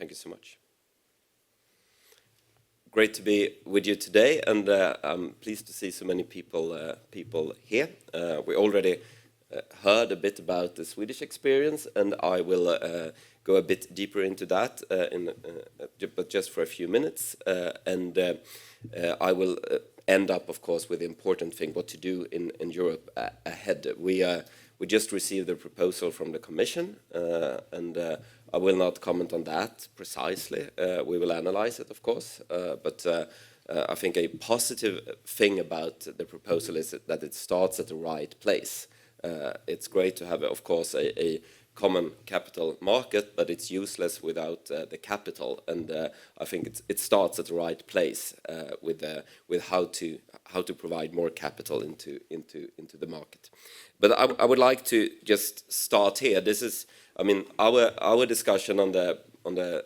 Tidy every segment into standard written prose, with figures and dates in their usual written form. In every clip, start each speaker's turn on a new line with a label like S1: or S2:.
S1: Thank you so much. Great to be with you today, and I'm pleased to see so many people here. We already heard a bit about the Swedish experience, and I will go a bit deeper into that, but just for a few minutes. I will end up, of course, with the important thing, what to do in Europe ahead. We just received a proposal from the Commission, and I will not comment on that precisely. We will analyze it, of course, but I think a positive thing about the proposal is that it starts at the right place. It's great to have, of course, a common capital market, but it's useless without the capital. And I think it starts at the right place with how to provide more capital into the market. But I would like to just start here. This is, I mean, our discussion on the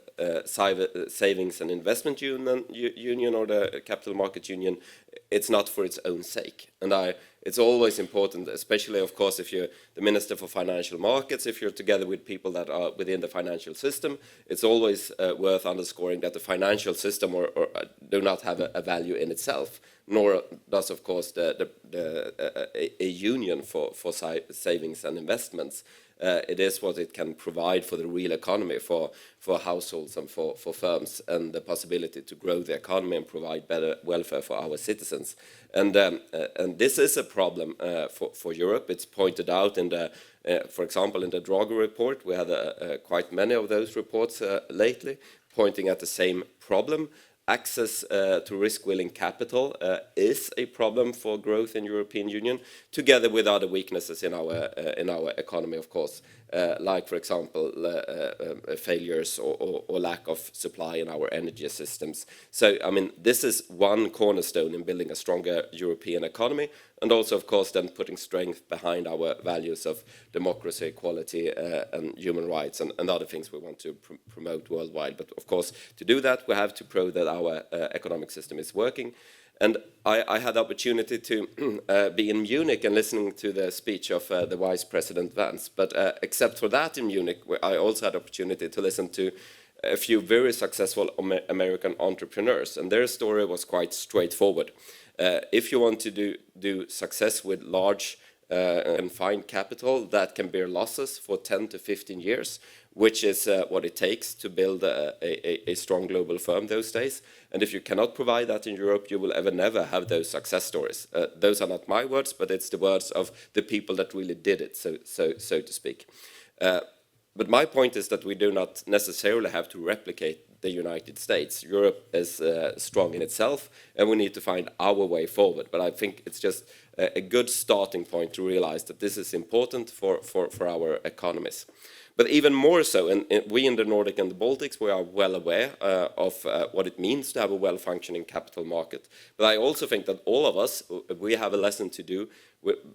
S1: savings and investment union or the capital market union. It's not for its own sake, and it's always important, especially, of course, if you're the Minister for Financial Markets, if you're together with people that are within the financial system, it's always worth underscoring that the financial system or do not have a value in itself, nor does, of course, a union for savings and investments. It is what it can provide for the real economy, for households and for firms, and the possibility to grow the economy and provide better welfare for our citizens. And this is a problem for Europe. It's pointed out in for example, in the Draghi report. We had quite many of those reports lately, pointing at the same problem. Access to risk-willing capital is a problem for growth in European Union, together with other weaknesses in our economy, of course, like, for example, failures or lack of supply in our energy systems. So, I mean, this is one cornerstone in building a stronger European economy, and also, of course, then putting strength behind our values of democracy, equality, and human rights, and other things we want to promote worldwide. But, of course, to do that, we have to prove that our economic system is working. And I had the opportunity to be in Munich and listening to the speech of the Vice President Vance. But except for that in Munich, I also had the opportunity to listen to a few very successful American entrepreneurs. And their story was quite straightforward. If you want to do success with large and fine capital that can bear losses for 10 to 15 years, which is what it takes to build a strong global firm those days. And if you cannot provide that in Europe, you will never have those success stories. Those are not my words, but it's the words of the people that really did it, so to speak. But my point is that we do not necessarily have to replicate the United States. Europe is strong in itself, and we need to find our way forward. But I think it's just a good starting point to realize that this is important for our economies. But even more so, and we in the Nordic and the Baltics, we are well aware of what it means to have a well-functioning capital market. But I also think that all of us, we have a lesson to do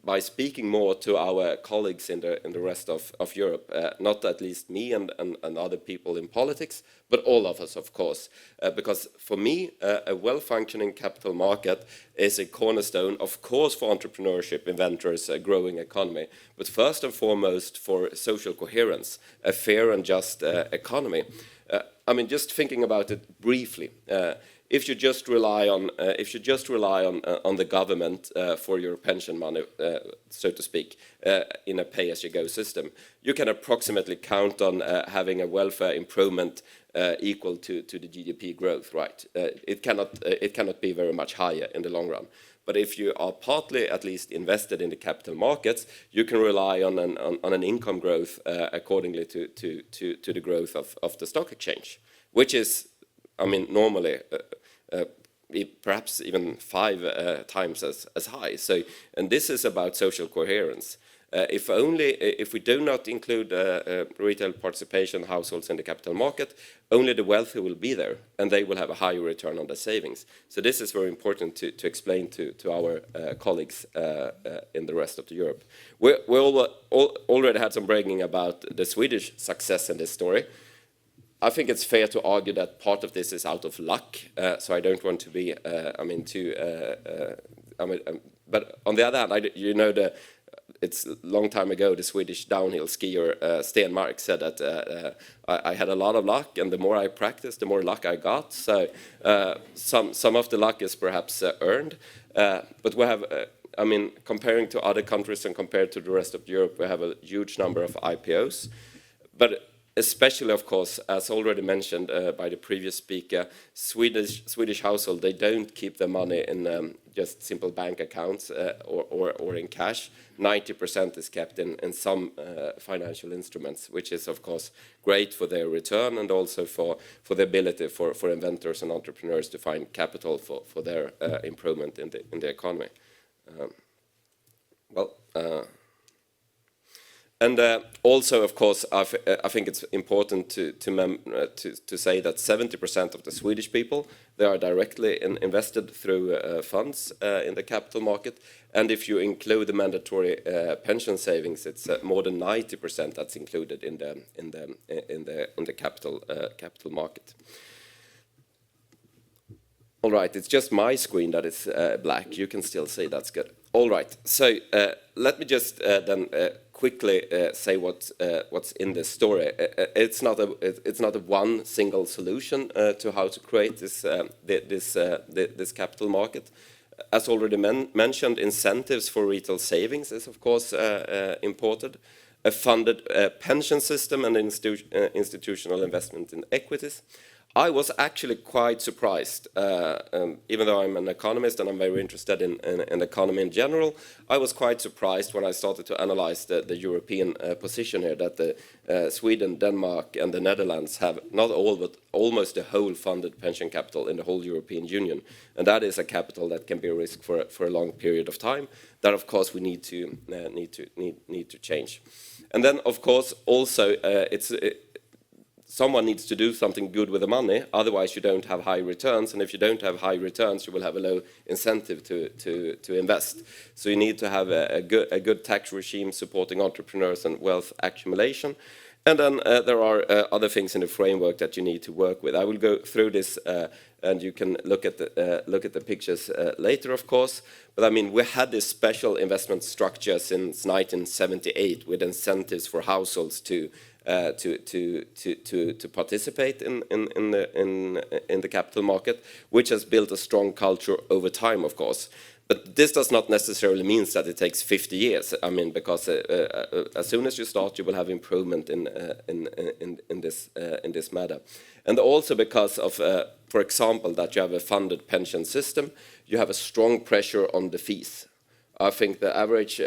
S1: by speaking more to our colleagues in the rest of Europe, not at least me and other people in politics, but all of us, of course. Because for me, a well-functioning capital market is a cornerstone, of course, for entrepreneurship, inventors, a growing economy, but first and foremost for social coherence, a fair and just economy. I mean, just thinking about it briefly, if you just rely on the government for your pension money, so to speak, in a pay-as-you-go system, you can approximately count on having a welfare improvement equal to the GDP growth, right? It cannot be very much higher in the long run. But if you are partly, at least, invested in the capital markets, you can rely on an income growth accordingly to the growth of the stock exchange, which is, I mean, normally perhaps even 5 times as high. So, and this is about social coherence. If we do not include retail participation households in the capital market, only the wealthy will be there, and they will have a higher return on their savings. So this is very important to explain to our colleagues in the rest of Europe. We already had some bragging about the Swedish success in this story. I think it's fair to argue that part of this is out of luck, so I don't want to be, but on the other hand, you know, it's a long time ago, the Swedish downhill skier Stenmark said that I had a lot of luck, and the more I practiced, the more luck I got. So some of the luck is perhaps earned, but we have, I mean, comparing to other countries and compared to the rest of Europe, we have a huge number of IPOs. But especially, of course, as already mentioned by the previous speaker, Swedish household, they don't keep their money in just simple bank accounts or in cash. 90% is kept in some financial instruments, which is, of course, great for their return and also for the ability for inventors and entrepreneurs to find capital for their improvement in the economy. And also, of course, I think it's important to say that 70% of the Swedish people, they are directly invested through funds in the capital market. And if you include the mandatory pension savings, it's more than 90% that's included in the capital market. All right, it's just my screen that is black. You can still see, that's good. All right, so let me just then quickly say what's in this story. It's not a one single solution to how to create this capital market. As already mentioned, incentives for retail savings is of course important. A funded pension system and institutional investment in equities. I was actually quite surprised, even though I'm an economist and I'm very interested in economy in general, I was quite surprised when I started to analyze the European position here, that Sweden, Denmark and the Netherlands have not all, but almost the whole funded pension capital in the whole European Union. And that is a capital that can be a risk for a long period of time. That, of course, we need to change. And then, of course, also someone needs to do something good with the money, otherwise you don't have high returns, and if you don't have high returns, you will have a low incentive to invest. So you need to have a good tax regime supporting entrepreneurs and wealth accumulation. And then there are other things in the framework that you need to work with. I will go through this, and you can look at the pictures later, of course. But I mean, we had this special investment structure since 1978 with incentives for households to participate in the capital market, which has built a strong culture over time, of course. But this does not necessarily mean that it takes 50 years. I mean, because as soon as you start, you will have improvement in this matter, and also because of, for example, that you have a funded pension system, you have a strong pressure on the fees. I think the average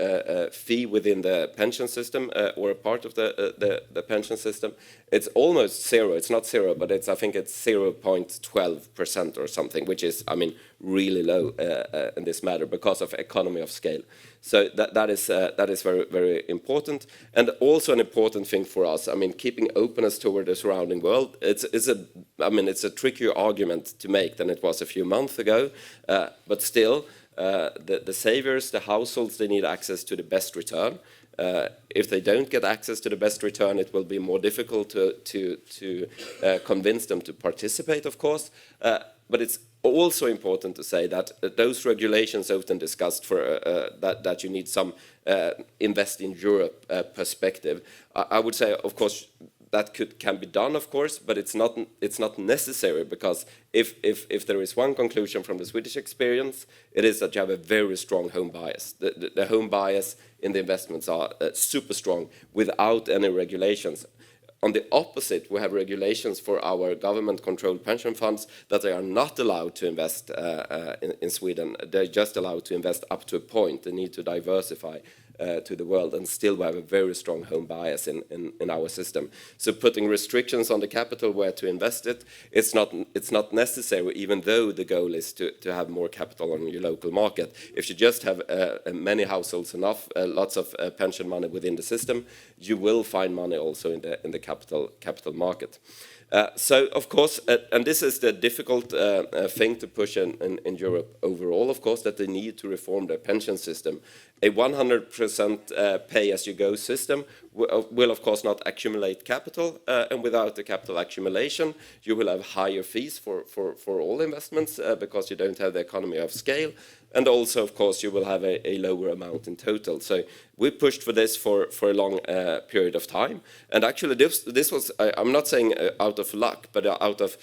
S1: fee within the pension system or a part of the pension system, it's almost zero. It's not zero, but I think it's 0.12% or something, which is, I mean, really low in this matter because of economy of scale. So that is very, very important, and also an important thing for us. I mean, keeping openness toward the surrounding world. It's a trickier argument to make than it was a few months ago, but still. The savers, the households, they need access to the best return. If they don't get access to the best return, it will be more difficult to convince them to participate, of course. But it's also important to say that those regulations often discussed for that you need some invest in Europe perspective. I would say, of course, that can be done, of course, but it's not necessary, because if there is one conclusion from the Swedish experience, it is that you have a very strong home bias. The home bias in the investments are super strong without any regulations. On the opposite, we have regulations for our government-controlled pension funds that they are not allowed to invest in Sweden. They're just allowed to invest up to a point. They need to diversify to the world, and still we have a very strong home bias in our system. So putting restrictions on the capital where to invest it, it's not necessary, even though the goal is to have more capital on your local market. If you just have many households enough, lots of pension money within the system, you will find money also in the capital market. So, of course, and this is the difficult thing to push in Europe overall, of course, that they need to reform their pension system. A 100% pay-as-you-go system will, of course, not accumulate capital, and without the capital accumulation, you will have higher fees for all investments because you don't have the economy of scale. and also, of course, you will have a lower amount in total. So we pushed for this for a long period of time. And actually, this was, I'm not saying out of luck, but out of,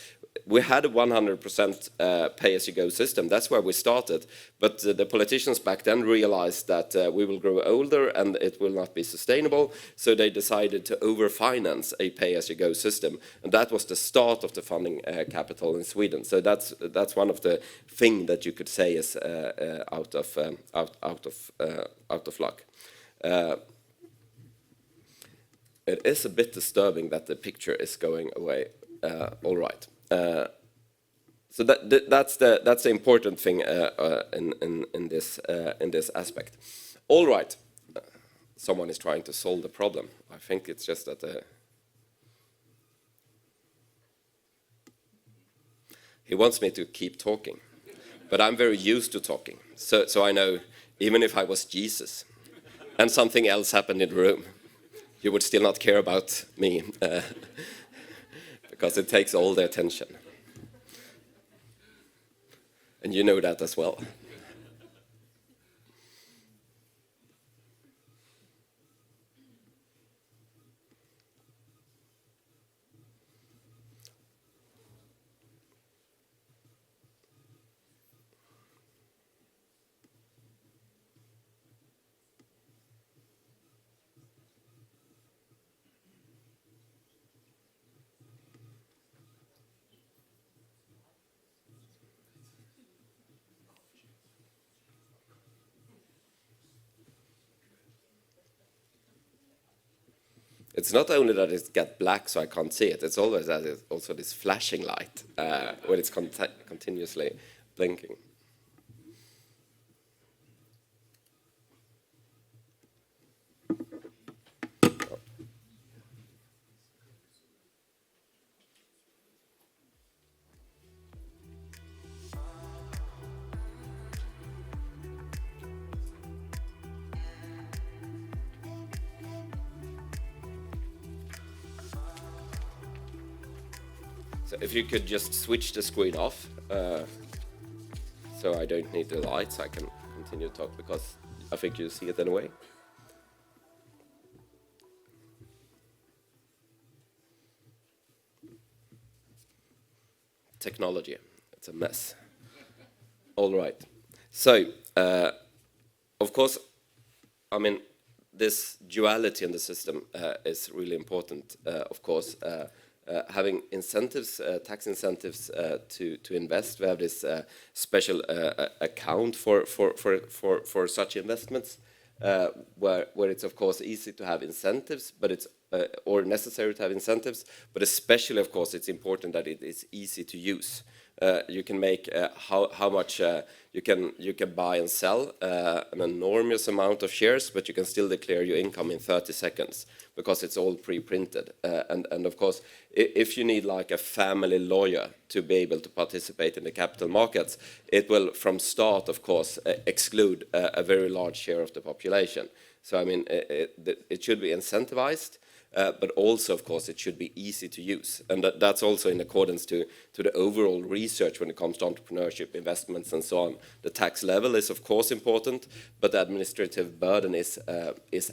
S1: we had a 100% pay-as-you-go system. That's where we started. But the politicians back then realized that we will grow older and it will not be sustainable. So they decided to overfinance a pay-as-you-go system. And that was the start of the funding capital in Sweden. So that's one of the things that you could say is out of luck. It is a bit disturbing that the picture is going away. All right. So that's the important thing in this aspect. All right. Someone is trying to solve the problem. I think it's just that he wants me to keep talking, but I'm very used to talking. So I know even if I was Jesus and something else happened in the room, you would still not care about me. Because it takes all the attention. And you know that as well. It's not only that it's got black so I can't see it, it's always that it's also this flashing light when it's continuously blinking. So if you could just switch the screen off, so I don't need the lights, I can continue to talk because I think you see it anyway. Technology, it's a mess. All right. So, of course, I mean, this duality in the system is really important, of course. Having incentives, tax incentives to invest. We have this special account for such investments, where it's of course easy to have incentives, but it's or necessary to have incentives, but especially of course it's important that it is easy to use. You can make how much you can buy and sell an enormous amount of shares, but you can still declare your income in 30 seconds because it's all pre-printed. And of course, if you need like a family lawyer to be able to participate in the capital markets, it will from start, of course, exclude a very large share of the population. So I mean, it should be incentivized. But also, of course, it should be easy to use. And that's also in accordance to the overall research when it comes to entrepreneurship, investments, and so on. The tax level is, of course, important, but the administrative burden is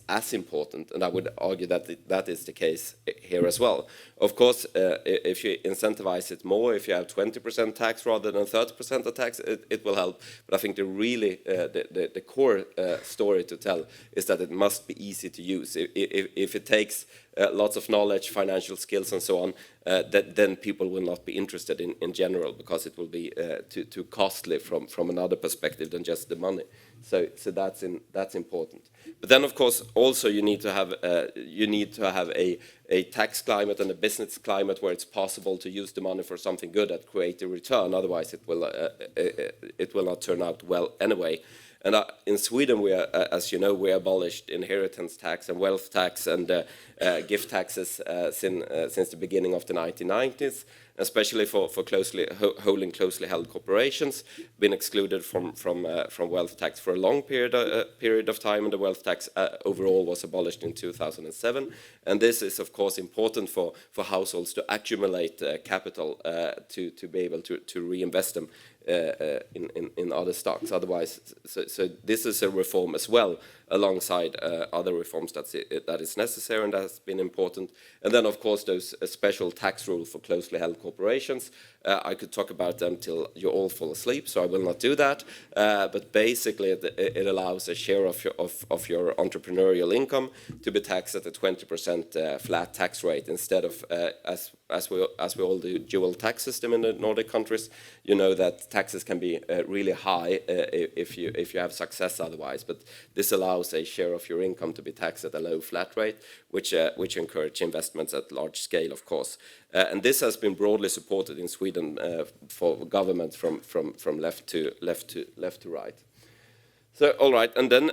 S1: as important. And I would argue that that is the case here as well. Of course, if you incentivize it more, if you have 20% tax rather than 30% of tax, it will help. But I think the core story to tell is that it must be easy to use. If it takes lots of knowledge, financial skills, and so on, then people will not be interested in general because it will be too costly from another perspective than just the money. So that's important. But then, of course, also you need to have a tax climate and a business climate where it's possible to use the money for something good that create a return. Otherwise, it will not turn out well anyway. And in Sweden, as you know, we abolished inheritance tax and wealth tax and gift taxes since the beginning of the 1990s, especially for holding closely held corporations, been excluded from wealth tax for a long period of time, and the wealth tax overall was abolished in 2007. And this is, of course, important for households to accumulate capital to be able to reinvest them in other stocks. Otherwise, so this is a reform as well, alongside other reforms that is necessary and that has been important. And then, of course, those special tax rules for closely held corporations. I could talk about them till you all fall asleep, so I will not do that. But basically, it allows a share of your entrepreneurial income to be taxed at a 20% flat tax rate instead of as we all do dual tax system in the Nordic countries. You know that taxes can be really high if you have success otherwise. But this allows a share of your income to be taxed at a low flat rate, which encourage investments at large scale, of course. And this has been broadly supported in Sweden for government from left to right. So, all right, and then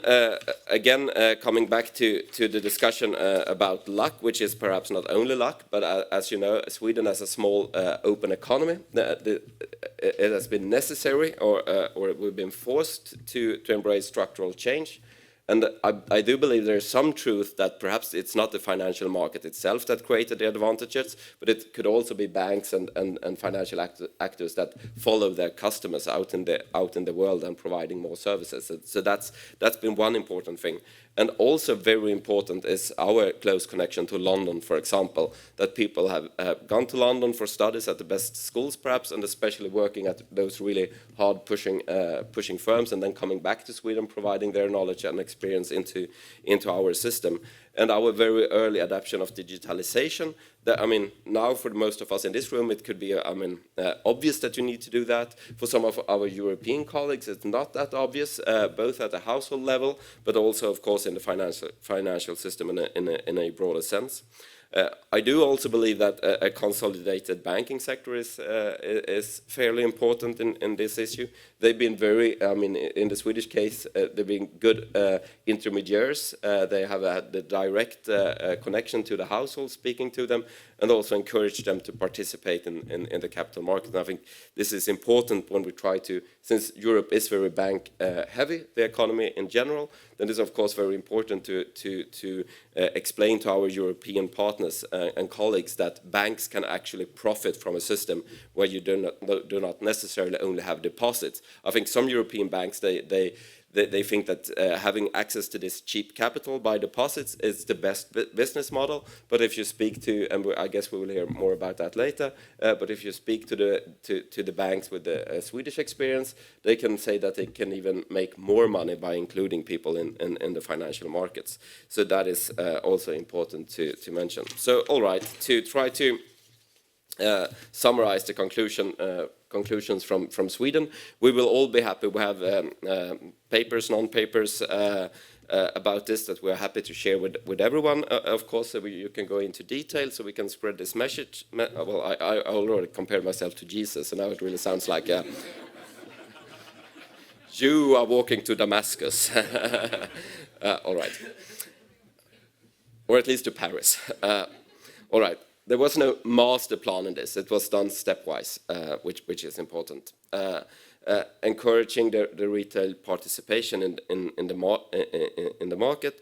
S1: again, coming back to the discussion about luck, which is perhaps not only luck, but as you know, Sweden has a small open economy. It has been necessary, or we've been forced to embrace structural change. And I do believe there is some truth that perhaps it's not the financial market itself that created the advantages, but it could also be banks and financial actors that follow their customers out in the world and providing more services. So that's been one important thing. And also very important is our close connection to London, for example, that people have gone to London for studies at the best schools, perhaps, and especially working at those really hard pushing firms, and then coming back to Sweden, providing their knowledge and experience into our system. And our very early adoption of digitalization. I mean, now for most of us in this room, it could be, obvious that you need to do that. For some of our European colleagues, it's not that obvious, both at the household level, but also, of course, in the financial system in a broader sense. I do also believe that a consolidated banking sector is fairly important in this issue. They've been very, in the Swedish case, they've been good intermediaries. They have had the direct connection to the household, speaking to them, and also encourage them to participate in the capital market. And I think this is important when we try to, since Europe is very bank heavy, the economy in general, then it's of course very important to explain to our European partners and colleagues that banks can actually profit from a system where you do not necessarily only have deposits. I think some European banks, they think that having access to this cheap capital by deposits is the best business model. But if you speak to, and I guess we will hear more about that later, but if you speak to the banks with the Swedish experience, they can say that they can even make more money by including people in the financial markets. So that is also important to mention. So, all right, to try to summarize the conclusions from Sweden. We will all be happy. We have papers, non-papers about this that we're happy to share with everyone. Of course, so you can go into detail so we can spread this message. Well, I already compared myself to Jesus, and now it really sounds like you are walking to Damascus. All right. Or at least to Paris. All right. There was no master plan in this. It was done stepwise, which is important. Encouraging the retail participation in the market,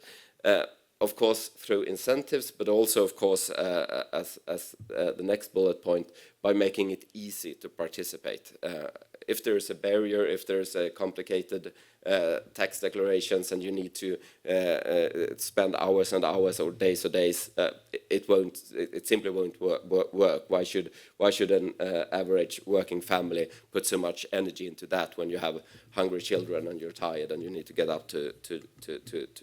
S1: of course through incentives, but also of course as the next bullet point, by making it easy to participate. If there is a barrier, if there is a complicated tax declarations and you need to spend hours and hours or days, it simply won't work. Why should an average working family put so much energy into that when you have hungry children and you're tired and you need to get up to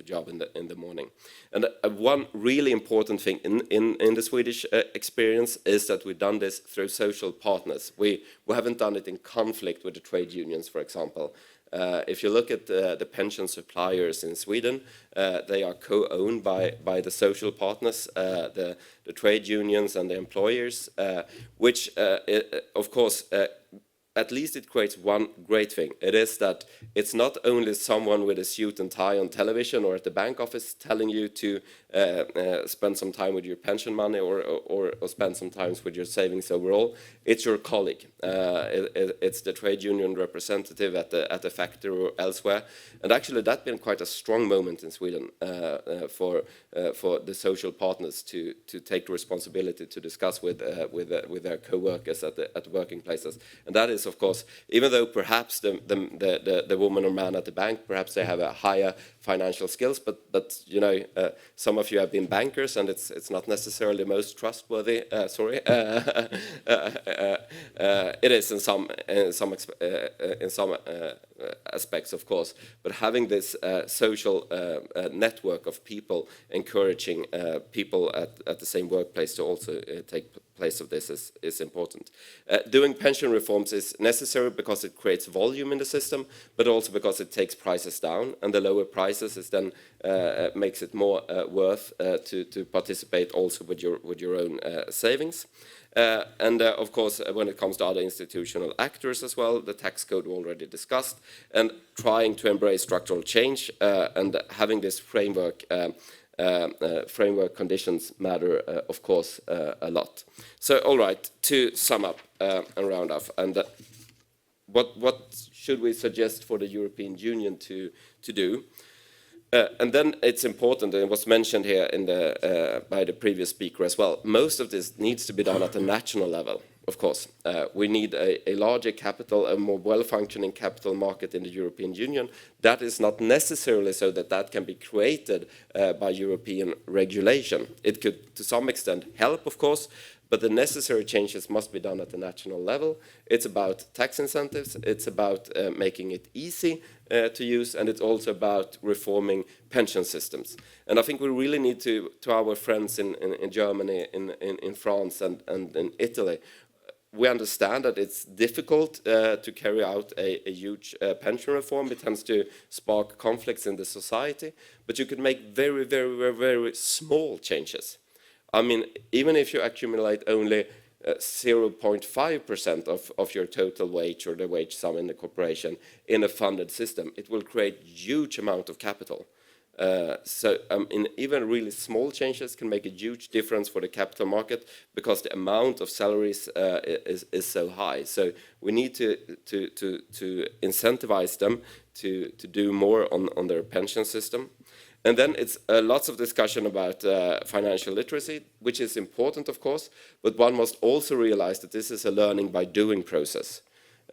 S1: job in the morning? And one really important thing in the Swedish experience is that we've done this through social partners. We haven't done it in conflict with the trade unions, for example. If you look at the pension suppliers in Sweden, they are co-owned by the social partners, the trade unions and the employers, which of course at least it creates one great thing. It is that it's not only someone with a suit and tie on television or at the bank office telling you to spend some time with your pension money or spend some time with your savings overall. It's your colleague. It's the trade union representative at the factory or elsewhere. And actually that's been quite a strong moment in Sweden for the social partners to take responsibility to discuss with their co-workers at the working places. And that is of course, even though perhaps the woman or man at the bank, perhaps they have a higher financial skills, but you know, some of you have been bankers, and it's not necessarily the most trustworthy. It is in some aspects, of course. But having this social network of people encouraging people at the same workplace to also take place of this is important. Doing pension reforms is necessary because it creates volume in the system, but also because it takes prices down, and the lower prices is then makes it more worth to participate also with your own savings. And of course, when it comes to other institutional actors as well, the tax code already discussed, and trying to embrace structural change and having this framework conditions matter, of course, a lot. So, all right, to sum up and round off, and what should we suggest for the European Union to do? And then it's important, and it was mentioned here in by the previous speaker as well, most of this needs to be done at the national level, of course. We need a larger capital, a more well-functioning capital market in the European Union. That is not necessarily so that can be created by European regulation. It could, to some extent, help, of course, but the necessary changes must be done at the national level. It's about tax incentives, it's about making it easy to use, and it's also about reforming pension systems. And I think we really need to our friends in Germany, in France, and in Italy, we understand that it's difficult to carry out a huge pension reform. It tends to spark conflicts in the society, but you could make very, very, very, very small changes. I mean, even if you accumulate only 0.5% of your total wage or the wage sum in the corporation in a funded system, it will create huge amount of capital. So even really small changes can make a huge difference for the capital market because the amount of salaries is so high. So we need to incentivize them to do more on their pension system. And then it's lots of discussion about financial literacy, which is important, of course, but one must also realize that this is a learning by doing process.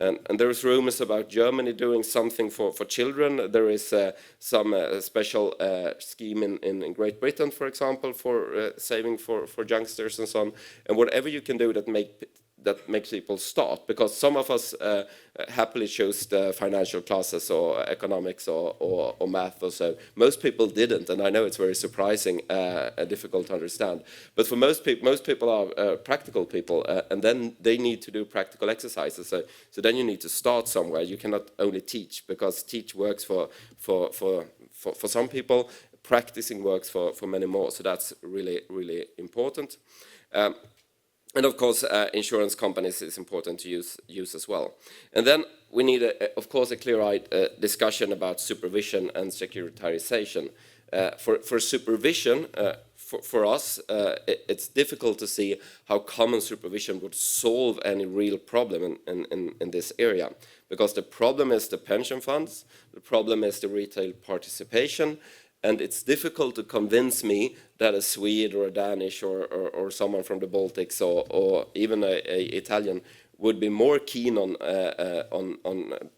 S1: And there's rumors about Germany doing something for children. There is some special scheme in Great Britain, for example, for saving for youngsters and so on. And whatever you can do that makes people start, because some of us happily chose the financial classes or economics or math or so. Most people didn't, and I know it's very surprising and difficult to understand. But for most people are practical people, and then they need to do practical exercises. So then you need to start somewhere. You cannot only teach, because teach works for some people, practicing works for many more. So that's really, really important. And of course, insurance companies is important to use as well. And then we need, of course, a clear-eyed discussion about supervision and securitization. For supervision, for us, it's difficult to see how common supervision would solve any real problem in this area. Because the problem is the pension funds, the problem is the retail participation, and it's difficult to convince me that a Swede or a Danish or someone from the Baltics or even a Italian would be more keen on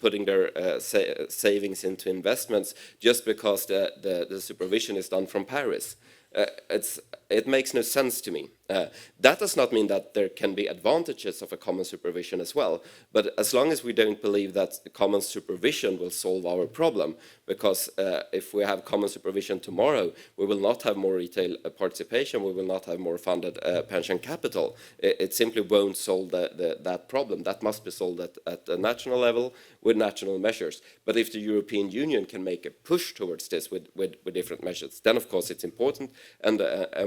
S1: putting their savings into investments just because the supervision is done from Paris. It makes no sense to me. That does not mean that there can be advantages of a common supervision as well, but as long as we don't believe that the common supervision will solve our problem, because if we have common supervision tomorrow, we will not have more retail participation, we will not have more funded pension capital. It simply won't solve that problem. That must be solved at the national level with national measures. But if the European Union can make a push towards this with different measures, then of course it's important, and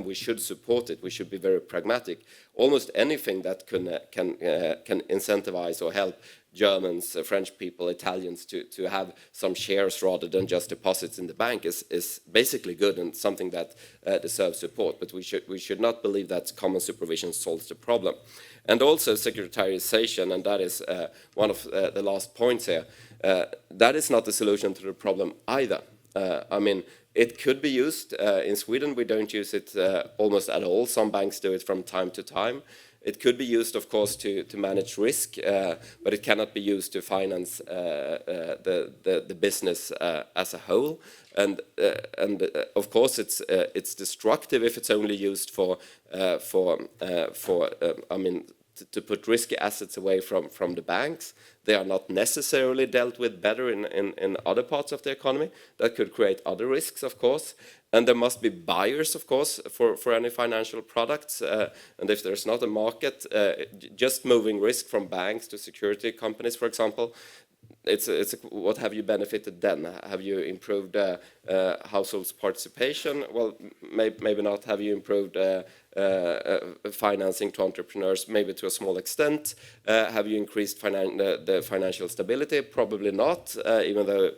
S1: we should support it. We should be very pragmatic. Almost anything that can incentivize or help Germans, French people, Italians to have some shares rather than just deposits in the bank is basically good and something that deserves support. But we should not believe that common supervision solves the problem. And also securitization, and that is one of the last points here, that is not the solution to the problem either. I mean, It could be used. In Sweden, we don't use it almost at all. Some banks do it from time to time. It could be used, of course, to manage risk, but it cannot be used to finance the business as a whole. And of course, it's destructive if it's only used to put risky assets away from the banks. They are not necessarily dealt with better in other parts of the economy. That could create other risks, of course. And there must be buyers, of course, for any financial products. And if there's not a market, just moving risk from banks to security companies, for example, what have you benefited then? Have you improved households' participation? Well, maybe not. Have you improved financing to entrepreneurs? Maybe to a small extent. Have you increased the financial stability? Probably not, even though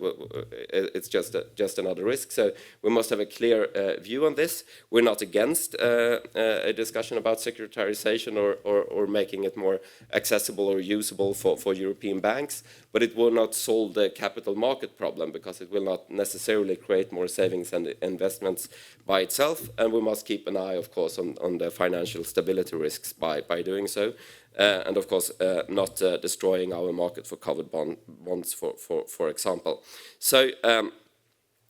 S1: it's just another risk. So we must have a clear view on this. We're not against a discussion about securitization or making it more accessible or usable for European banks, but it will not solve the capital market problem because it will not necessarily create more savings and investments by itself. And we must keep an eye, of course, on the financial stability risks by doing so. And of course, not destroying our market for covered bonds, for example. So,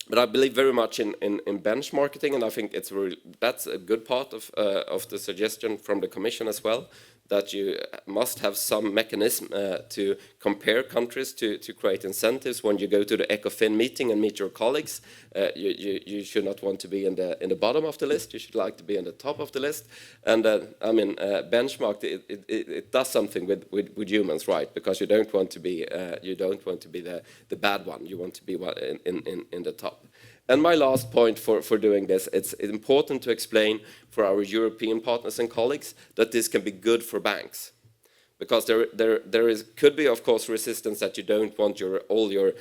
S1: but I believe very much in benchmarking, and I think that's a good part of the suggestion from the Commission as well, that you must have some mechanism to compare countries to create incentives. When you go to the ECOFIN meeting and meet your colleagues, you should not want to be in the bottom of the list. You should like to be in the top of the list. And benchmark it does something with humans, right? Because you don't want to be the bad one. You want to be in the top. And my last point for doing this, it's important to explain for our European partners and colleagues that this can be good for banks. Because could be, of course, resistance that you don't want all your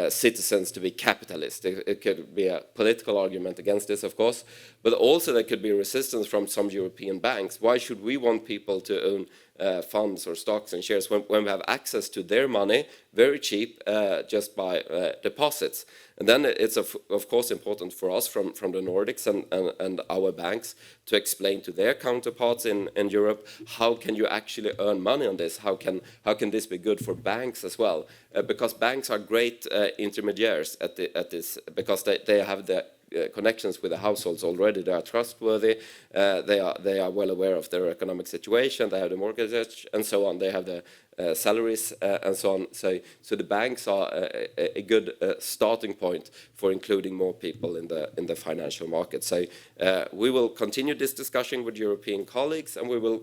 S1: citizens to be capitalist. It could be a political argument against this, of course. But also there could be resistance from some European banks. Why should we want people to own funds or stocks and shares when we have access to their money very cheap just by deposits? And then it's of course important for us from the Nordics and our banks to explain to their counterparts in Europe, how can you actually earn money on this? How can this be good for banks as well? Because banks are great intermediaries at this, because they have the connections with the households already. They are trustworthy. They are well aware of their economic situation. They have the mortgage and so on. They have the salaries and so on. So the banks are a good starting point for including more people in the financial market. So we will continue this discussion with European colleagues, and we will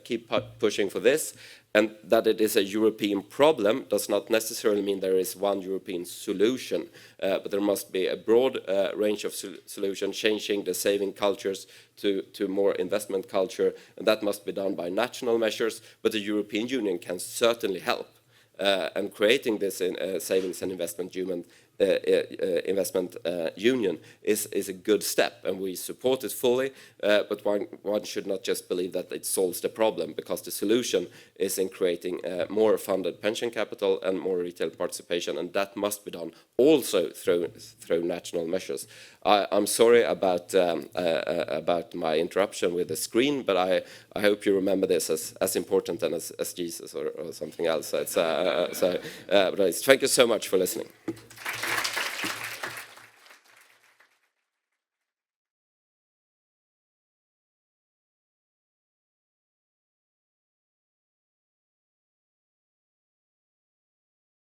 S1: keep pushing for this. And that it is a European problem does not necessarily mean there is one European solution, but there must be a broad range of solutions, changing the saving cultures to more investment culture, and that must be done by national measures, but the European Union can certainly help. And creating this savings and investment union is a good step, and we support it fully. But one should not just believe that it solves the problem, because the solution is in creating more funded pension capital and more retail participation, and that must be done also through national measures. I'm sorry about my interruption with the screen, but I hope you remember this as important than as Jesus or something else. But thank you so much for listening.